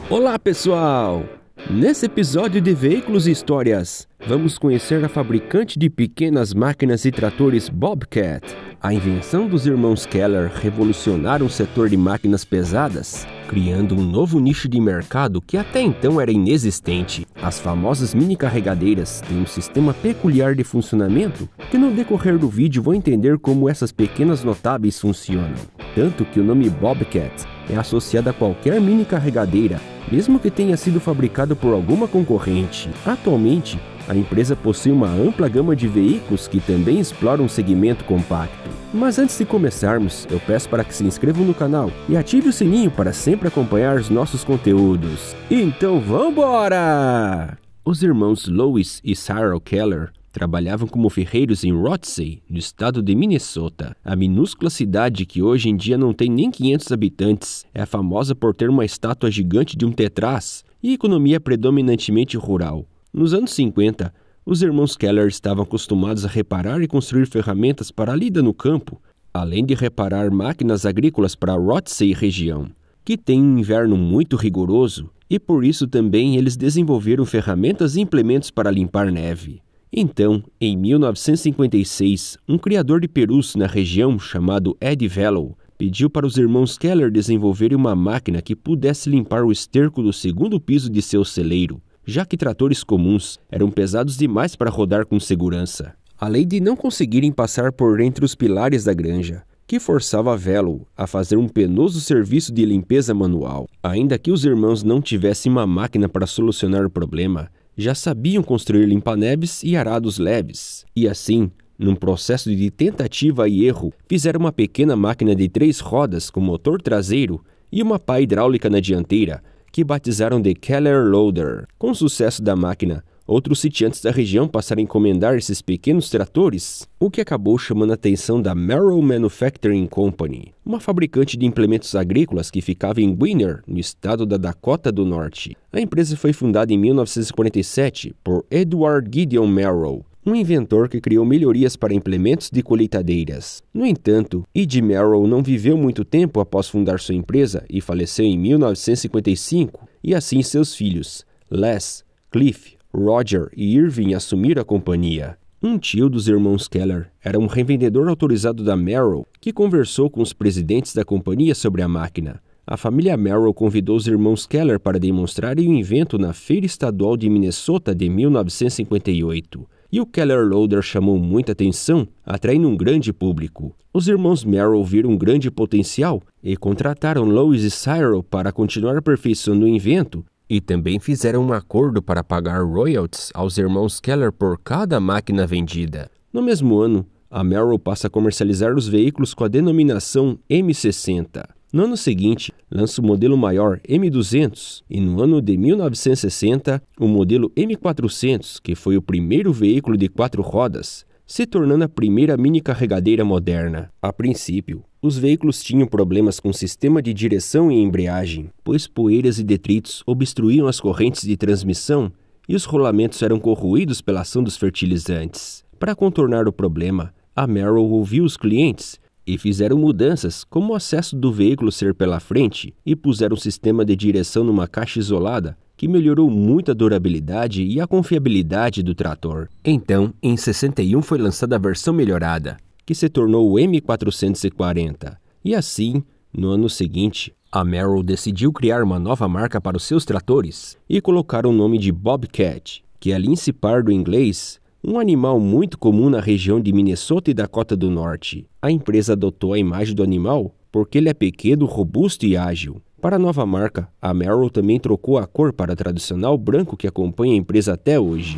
Olá pessoal! Nesse episódio de Veículos e Histórias, vamos conhecer a fabricante de pequenas máquinas e tratores Bobcat. A invenção dos irmãos Keller revolucionaram o setor de máquinas pesadas, criando um novo nicho de mercado que até então era inexistente. As famosas mini carregadeiras têm um sistema peculiar de funcionamento que no decorrer do vídeo vão entender como essas pequenas notáveis funcionam. Tanto que o nome Bobcat é associado a qualquer mini carregadeira, mesmo que tenha sido fabricado por alguma concorrente. Atualmente, a empresa possui uma ampla gama de veículos que também exploram um segmento compacto. Mas antes de começarmos, eu peço para que se inscrevam no canal e ative o sininho para sempre acompanhar os nossos conteúdos. Então vambora! Os irmãos Lois e Cyril Keller trabalhavam como ferreiros em Rothsay, no estado de Minnesota. A minúscula cidade, que hoje em dia não tem nem 500 habitantes, é famosa por ter uma estátua gigante de um tetraz e economia predominantemente rural. Nos anos 50, os irmãos Keller estavam acostumados a reparar e construir ferramentas para a lida no campo, além de reparar máquinas agrícolas para a Rothsay região, que tem um inverno muito rigoroso, e por isso também eles desenvolveram ferramentas e implementos para limpar neve. Então, em 1956, um criador de perus na região chamado Ed Vello pediu para os irmãos Keller desenvolverem uma máquina que pudesse limpar o esterco do segundo piso de seu celeiro, já que tratores comuns eram pesados demais para rodar com segurança, além de não conseguirem passar por entre os pilares da granja, que forçava Vello a fazer um penoso serviço de limpeza manual. Ainda que os irmãos não tivessem uma máquina para solucionar o problema, já sabiam construir limpa-neves e arados leves. E assim, num processo de tentativa e erro, fizeram uma pequena máquina de 3 rodas com motor traseiro e uma pá hidráulica na dianteira, que batizaram de Keller Loader. Com o sucesso da máquina, outros sitiantes da região passaram a encomendar esses pequenos tratores, o que acabou chamando a atenção da Merrill Manufacturing Company, uma fabricante de implementos agrícolas que ficava em Winner, no estado da Dakota do Norte. A empresa foi fundada em 1947 por Edward Gideon Merrill, um inventor que criou melhorias para implementos de colheitadeiras. No entanto, Ed Merrill não viveu muito tempo após fundar sua empresa e faleceu em 1955, e assim seus filhos, Les, Cliff, Roger e Irving assumiram a companhia. Um tio dos irmãos Keller era um revendedor autorizado da Merrill que conversou com os presidentes da companhia sobre a máquina. A família Merrill convidou os irmãos Keller para demonstrarem o invento na Feira Estadual de Minnesota de 1958. E o Keller Loader chamou muita atenção, atraindo um grande público. Os irmãos Merrill viram um grande potencial e contrataram Lois e Cyril para continuar aperfeiçoando o invento, e também fizeram um acordo para pagar royalties aos irmãos Keller por cada máquina vendida. No mesmo ano, a Merrill passa a comercializar os veículos com a denominação M60. No ano seguinte, lança o modelo maior M200 e no ano de 1960, o modelo M400, que foi o primeiro veículo de 4 rodas, se tornando a primeira mini carregadeira moderna. A princípio, os veículos tinham problemas com o sistema de direção e embreagem, pois poeiras e detritos obstruíam as correntes de transmissão e os rolamentos eram corroídos pela ação dos fertilizantes. Para contornar o problema, a Merrill ouviu os clientes e fizeram mudanças, como o acesso do veículo ser pela frente, e puseram um sistema de direção numa caixa isolada, que melhorou muito a durabilidade e a confiabilidade do trator. Então, em 61 foi lançada a versão melhorada, que se tornou o M440. E assim, no ano seguinte, a Merrill decidiu criar uma nova marca para os seus tratores e colocaram o nome de Bobcat, que é lince pardo em inglês, um animal muito comum na região de Minnesota e Dakota do Norte. A empresa adotou a imagem do animal porque ele é pequeno, robusto e ágil. Para a nova marca, a Merrill também trocou a cor para o tradicional branco que acompanha a empresa até hoje.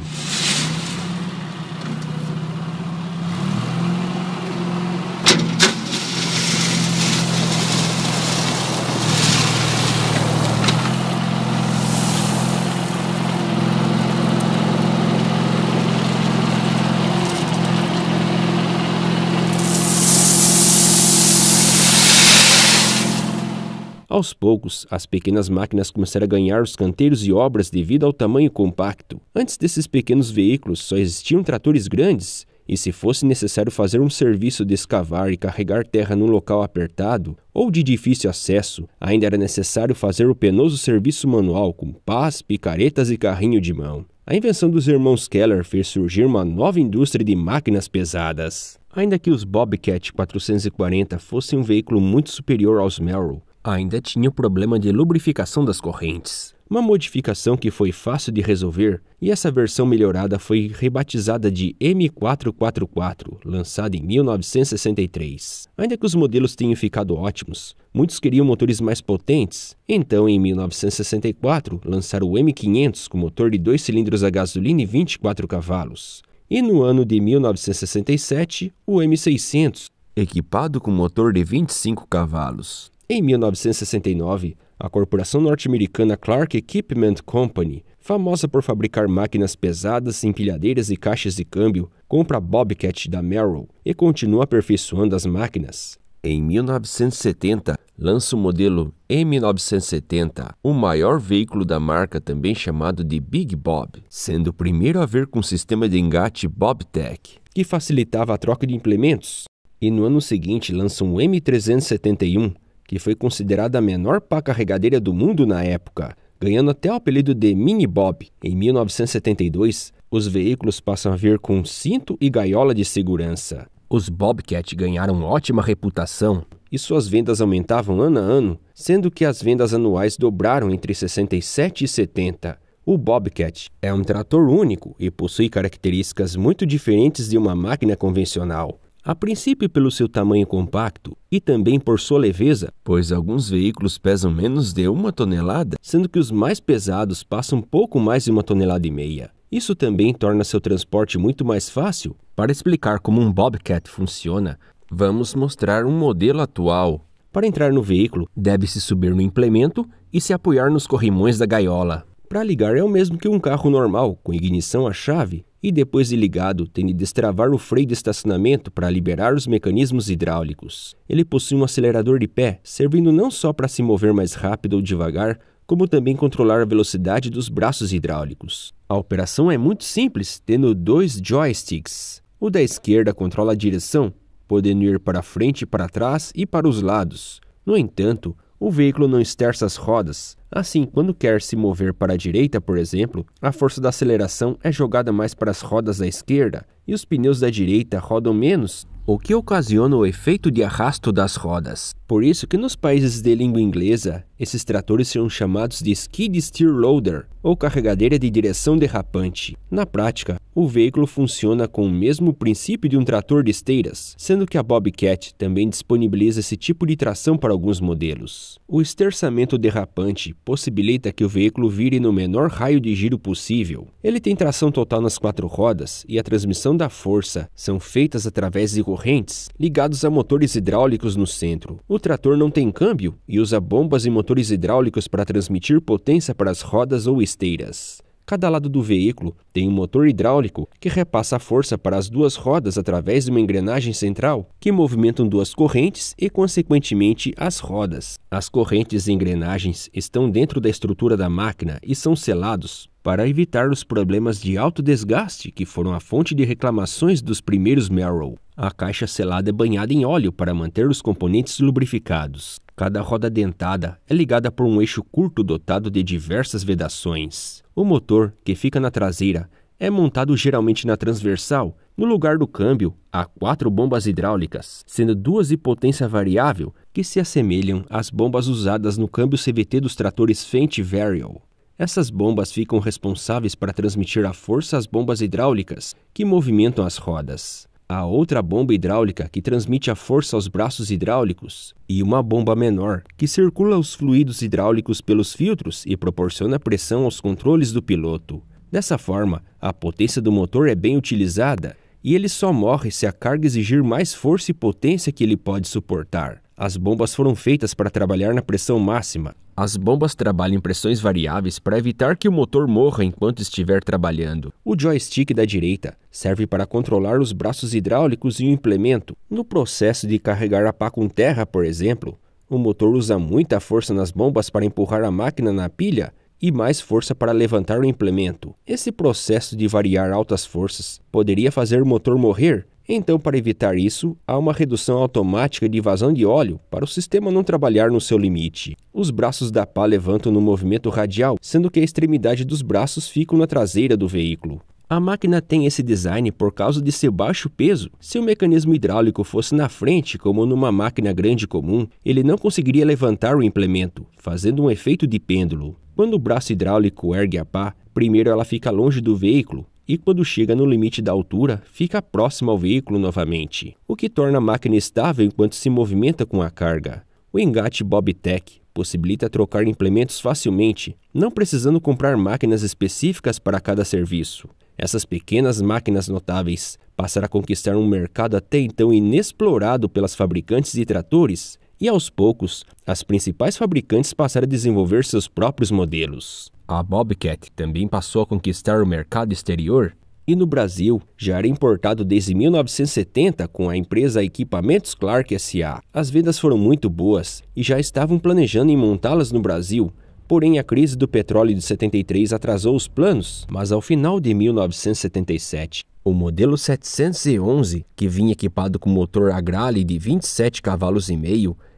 Aos poucos, as pequenas máquinas começaram a ganhar os canteiros e obras devido ao tamanho compacto. Antes desses pequenos veículos, só existiam tratores grandes e se fosse necessário fazer um serviço de escavar e carregar terra num local apertado ou de difícil acesso, ainda era necessário fazer o penoso serviço manual com pás, picaretas e carrinho de mão. A invenção dos irmãos Keller fez surgir uma nova indústria de máquinas pesadas. Ainda que os Bobcat 440 fossem um veículo muito superior aos Merrill, ainda tinha o problema de lubrificação das correntes. Uma modificação que foi fácil de resolver, e essa versão melhorada foi rebatizada de M444, lançada em 1963. Ainda que os modelos tenham ficado ótimos, muitos queriam motores mais potentes. Então, em 1964, lançaram o M500 com motor de 2 cilindros a gasolina e 24 cavalos. E no ano de 1967, o M600, equipado com motor de 25 cavalos. Em 1969, a corporação norte-americana Clark Equipment Company, famosa por fabricar máquinas pesadas, empilhadeiras e caixas de câmbio, compra a Bobcat da Merrill e continua aperfeiçoando as máquinas. Em 1970, lança o modelo M970, o maior veículo da marca, também chamado de Big Bob, sendo o primeiro a vir com sistema de engate BobTech, que facilitava a troca de implementos. E no ano seguinte lança um M371, que foi considerada a menor pá carregadeira do mundo na época, ganhando até o apelido de Mini Bob. Em 1972, os veículos passam a vir com cinto e gaiola de segurança. Os Bobcat ganharam ótima reputação e suas vendas aumentavam ano a ano, sendo que as vendas anuais dobraram entre 67 e 70. O Bobcat é um trator único e possui características muito diferentes de uma máquina convencional. A princípio pelo seu tamanho compacto e também por sua leveza, pois alguns veículos pesam menos de 1 tonelada, sendo que os mais pesados passam pouco mais de 1,5 toneladas. Isso também torna seu transporte muito mais fácil. Para explicar como um Bobcat funciona, vamos mostrar um modelo atual. Para entrar no veículo, deve-se subir no implemento e se apoiar nos corrimões da gaiola. Para ligar é o mesmo que um carro normal, com ignição à chave, e depois de ligado, tem de destravar o freio de estacionamento para liberar os mecanismos hidráulicos. Ele possui um acelerador de pé, servindo não só para se mover mais rápido ou devagar, como também controlar a velocidade dos braços hidráulicos. A operação é muito simples, tendo 2 joysticks. O da esquerda controla a direção, podendo ir para frente, para trás e para os lados. No entanto, o veículo não esterça as rodas. Assim, quando quer se mover para a direita, por exemplo, a força da aceleração é jogada mais para as rodas da esquerda e os pneus da direita rodam menos, o que ocasiona o efeito de arrasto das rodas. Por isso que nos países de língua inglesa, esses tratores são chamados de skid steer loader, ou carregadeira de direção derrapante. Na prática, o veículo funciona com o mesmo princípio de um trator de esteiras, sendo que a Bobcat também disponibiliza esse tipo de tração para alguns modelos. O esterçamento derrapante possibilita que o veículo vire no menor raio de giro possível. Ele tem tração total nas 4 rodas e a transmissão da força são feitas através de correntes ligados a motores hidráulicos no centro. O trator não tem câmbio e usa bombas e motores hidráulicos para transmitir potência para as rodas ou esteiras. Cada lado do veículo tem um motor hidráulico que repassa a força para as 2 rodas através de uma engrenagem central, que movimentam 2 correntes e, consequentemente, as rodas. As correntes e engrenagens estão dentro da estrutura da máquina e são selados para evitar os problemas de alto desgaste que foram a fonte de reclamações dos primeiros Merrill. A caixa selada é banhada em óleo para manter os componentes lubrificados. Cada roda dentada é ligada por um eixo curto dotado de diversas vedações. O motor, que fica na traseira, é montado geralmente na transversal. No lugar do câmbio, há 4 bombas hidráulicas, sendo 2 de potência variável, que se assemelham às bombas usadas no câmbio CVT dos tratores Fendt Variable. Essas bombas ficam responsáveis para transmitir a força às bombas hidráulicas, que movimentam as rodas. Há outra bomba hidráulica que transmite a força aos braços hidráulicos e uma bomba menor que circula os fluidos hidráulicos pelos filtros e proporciona pressão aos controles do piloto. Dessa forma, a potência do motor é bem utilizada e ele só morre se a carga exigir mais força e potência que ele pode suportar. As bombas foram feitas para trabalhar na pressão máxima. As bombas trabalham em pressões variáveis para evitar que o motor morra enquanto estiver trabalhando. O joystick da direita serve para controlar os braços hidráulicos e o implemento. No processo de carregar a pá com terra, por exemplo, o motor usa muita força nas bombas para empurrar a máquina na pilha e mais força para levantar o implemento. Esse processo de variar altas forças poderia fazer o motor morrer. Então, para evitar isso, há uma redução automática de vazão de óleo para o sistema não trabalhar no seu limite. Os braços da pá levantam no movimento radial, sendo que a extremidade dos braços fica na traseira do veículo. A máquina tem esse design por causa de seu baixo peso. Se o mecanismo hidráulico fosse na frente, como numa máquina grande comum, ele não conseguiria levantar o implemento, fazendo um efeito de pêndulo. Quando o braço hidráulico ergue a pá, primeiro ela fica longe do veículo, e quando chega no limite da altura, fica próxima ao veículo novamente, o que torna a máquina estável enquanto se movimenta com a carga. O engate Bobtech possibilita trocar implementos facilmente, não precisando comprar máquinas específicas para cada serviço. Essas pequenas máquinas notáveis passaram a conquistar um mercado até então inexplorado pelas fabricantes de tratores, e aos poucos, as principais fabricantes passaram a desenvolver seus próprios modelos. A Bobcat também passou a conquistar o mercado exterior, e no Brasil já era importado desde 1970 com a empresa Equipamentos Clark S.A. As vendas foram muito boas e já estavam planejando em montá-las no Brasil, porém a crise do petróleo de 73 atrasou os planos, mas ao final de 1977, o modelo 711, que vinha equipado com motor Agrale de 27,5 cavalos,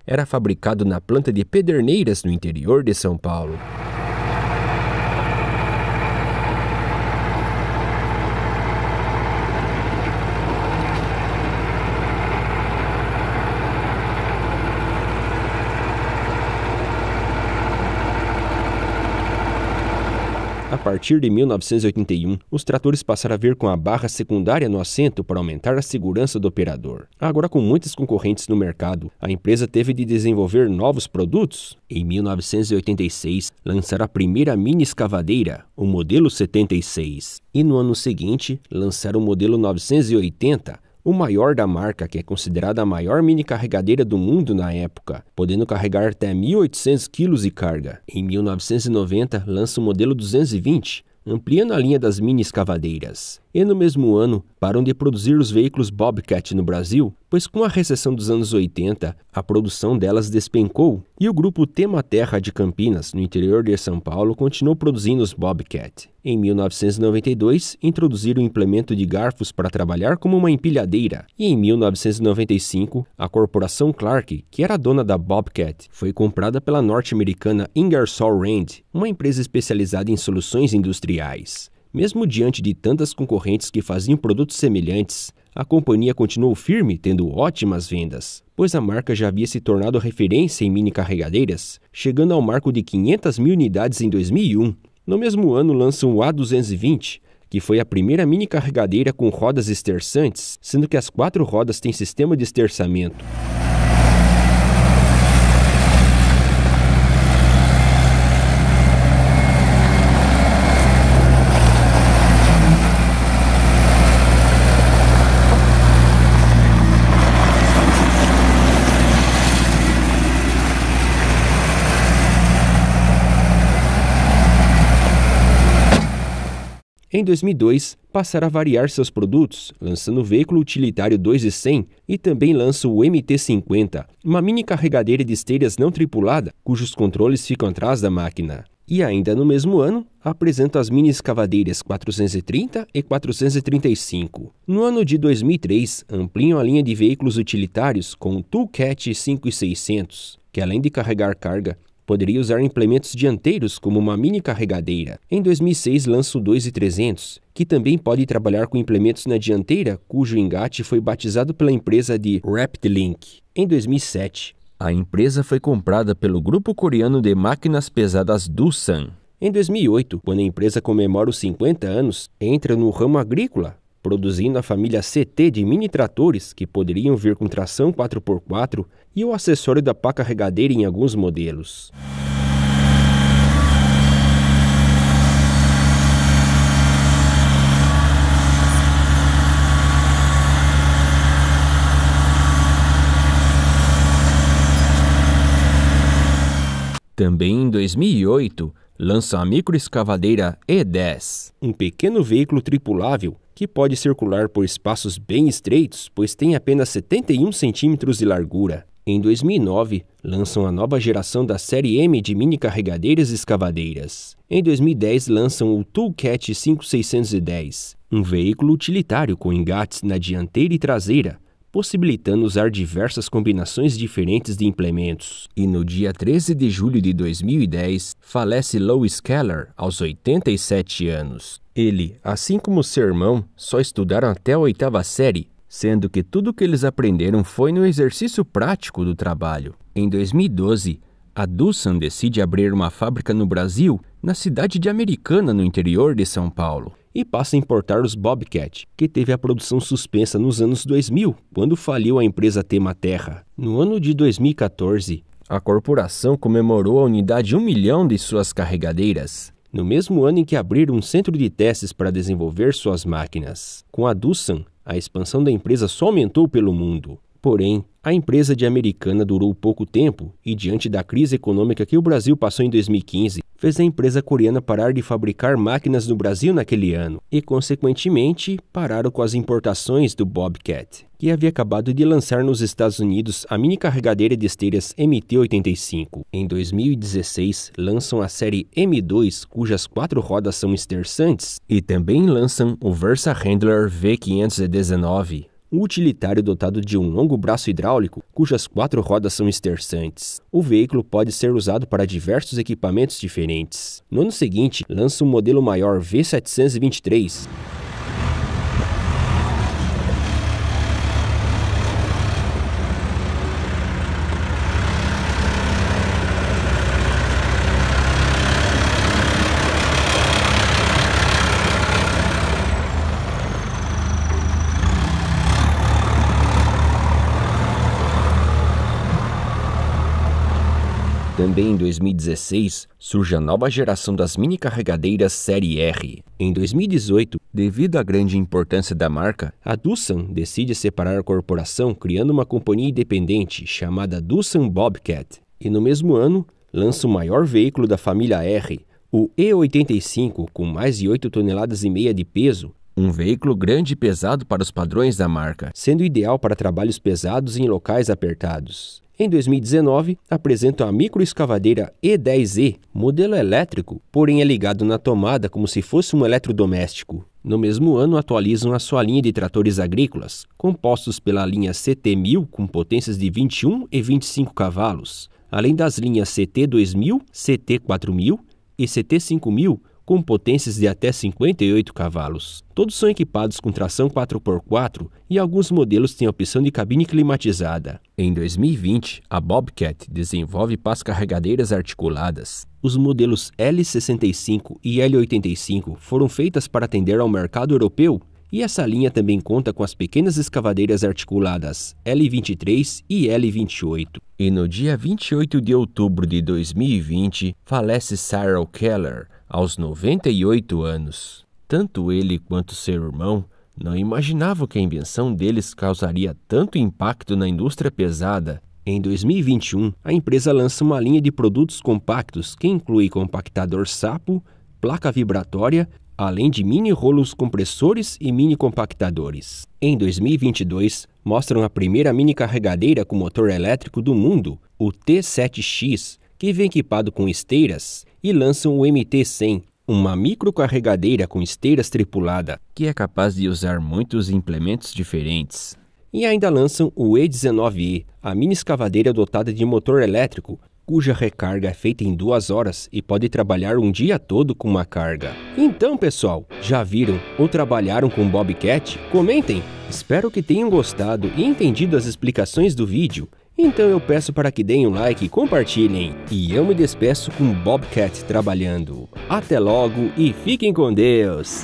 era fabricado na planta de Pederneiras, no interior de São Paulo. A partir de 1981, os tratores passaram a vir com a barra secundária no assento para aumentar a segurança do operador. Agora, com muitos concorrentes no mercado, a empresa teve de desenvolver novos produtos. Em 1986, lançaram a primeira mini escavadeira, o modelo 76. E no ano seguinte, lançaram o modelo 980, o maior da marca, que é considerada a maior mini carregadeira do mundo na época, podendo carregar até 1.800 kg de carga. Em 1990, lança o modelo 220, ampliando a linha das mini escavadeiras. E no mesmo ano, param de produzir os veículos Bobcat no Brasil, pois com a recessão dos anos 80, a produção delas despencou e o grupo Tema Terra de Campinas, no interior de São Paulo, continuou produzindo os Bobcat. Em 1992, introduziram o implemento de garfos para trabalhar como uma empilhadeira, e em 1995, a corporação Clark, que era dona da Bobcat, foi comprada pela norte-americana Ingersoll Rand, uma empresa especializada em soluções industriais. Mesmo diante de tantas concorrentes que faziam produtos semelhantes, a companhia continuou firme, tendo ótimas vendas, pois a marca já havia se tornado referência em mini carregadeiras, chegando ao marco de 500 mil unidades em 2001. No mesmo ano lançam o A220, que foi a primeira mini carregadeira com rodas esterçantes, sendo que as 4 rodas têm sistema de esterçamento. Em 2002, passaram a variar seus produtos, lançando o veículo utilitário 2.100 e também lança o MT-50, uma mini carregadeira de esteiras não tripulada, cujos controles ficam atrás da máquina. E ainda no mesmo ano, apresentam as mini escavadeiras 430 e 435. No ano de 2003, ampliam a linha de veículos utilitários com o Toolcat 5600, que além de carregar carga, poderia usar implementos dianteiros como uma mini carregadeira. Em 2006 lança o 2300, que também pode trabalhar com implementos na dianteira, cujo engate foi batizado pela empresa de Rapidlink. Em 2007, a empresa foi comprada pelo grupo coreano de máquinas pesadas Doosan. Em 2008, quando a empresa comemora os 50 anos, entra no ramo agrícola, produzindo a família CT de mini tratores que poderiam vir com tração 4x4 e o acessório da pá carregadeira em alguns modelos. Também em 2008, lança a microescavadeira E10, um pequeno veículo tripulável que pode circular por espaços bem estreitos, pois tem apenas 71 centímetros de largura. Em 2009, lançam a nova geração da série M de mini carregadeiras escavadeiras. Em 2010, lançam o Toolcat 5610, um veículo utilitário com engates na dianteira e traseira, possibilitando usar diversas combinações diferentes de implementos. E no dia 13 de julho de 2010, falece Lois Keller, aos 87 anos. Ele, assim como seu irmão, só estudaram até a 8ª série, sendo que tudo o que eles aprenderam foi no exercício prático do trabalho. Em 2012, a Doosan decide abrir uma fábrica no Brasil, na cidade de Americana, no interior de São Paulo, e passa a importar os Bobcat, que teve a produção suspensa nos anos 2000, quando faliu a empresa Tema Terra. No ano de 2014, a corporação comemorou a unidade 1 milhão de suas carregadeiras, no mesmo ano em que abriram um centro de testes para desenvolver suas máquinas. Com a Doosan, a expansão da empresa só aumentou pelo mundo. Porém, a empresa de Americana durou pouco tempo e, diante da crise econômica que o Brasil passou em 2015, fez a empresa coreana parar de fabricar máquinas no Brasil naquele ano e, consequentemente, pararam com as importações do Bobcat, que havia acabado de lançar nos Estados Unidos a mini carregadeira de esteiras MT-85. Em 2016, lançam a série M2, cujas 4 rodas são esterçantes, e também lançam o Versa Handler V519, um utilitário dotado de um longo braço hidráulico, cujas 4 rodas são esterçantes. O veículo pode ser usado para diversos equipamentos diferentes. No ano seguinte, lança um modelo maior V723. Também em 2016, surge a nova geração das mini carregadeiras Série R. Em 2018, devido à grande importância da marca, a Doosan decide separar a corporação criando uma companhia independente chamada Doosan Bobcat. E no mesmo ano, lança o maior veículo da família R, o E85, com mais de 8,5 toneladas de peso, um veículo grande e pesado para os padrões da marca, sendo ideal para trabalhos pesados em locais apertados. Em 2019, apresentam a microescavadeira E10E, modelo elétrico, porém é ligado na tomada como se fosse um eletrodoméstico. No mesmo ano, atualizam a sua linha de tratores agrícolas, compostos pela linha CT1000 com potências de 21 e 25 cavalos, além das linhas CT2000, CT4000 e CT5000, com potências de até 58 cavalos. Todos são equipados com tração 4x4 e alguns modelos têm a opção de cabine climatizada. Em 2020, a Bobcat desenvolve pás carregadeiras articuladas. Os modelos L65 e L85 foram feitas para atender ao mercado europeu, e essa linha também conta com as pequenas escavadeiras articuladas L23 e L28. E no dia 28 de outubro de 2020, falece Cyril Keller, aos 98 anos. Tanto ele quanto seu irmão não imaginavam que a invenção deles causaria tanto impacto na indústria pesada. Em 2021, a empresa lança uma linha de produtos compactos que inclui compactador sapo, placa vibratória, além de mini rolos compressores e mini compactadores. Em 2022, mostram a primeira mini carregadeira com motor elétrico do mundo, o T7X, que vem equipado com esteiras, e lançam o MT100, uma microcarregadeira com esteiras tripulada, que é capaz de usar muitos implementos diferentes. E ainda lançam o E19E, a mini escavadeira dotada de motor elétrico, cuja recarga é feita em 2 horas e pode trabalhar um dia todo com uma carga. Então, pessoal, já viram ou trabalharam com Bobcat? Comentem! Espero que tenham gostado e entendido as explicações do vídeo. Então eu peço para que deem um like e compartilhem. E eu me despeço com Bobcat trabalhando. Até logo e fiquem com Deus!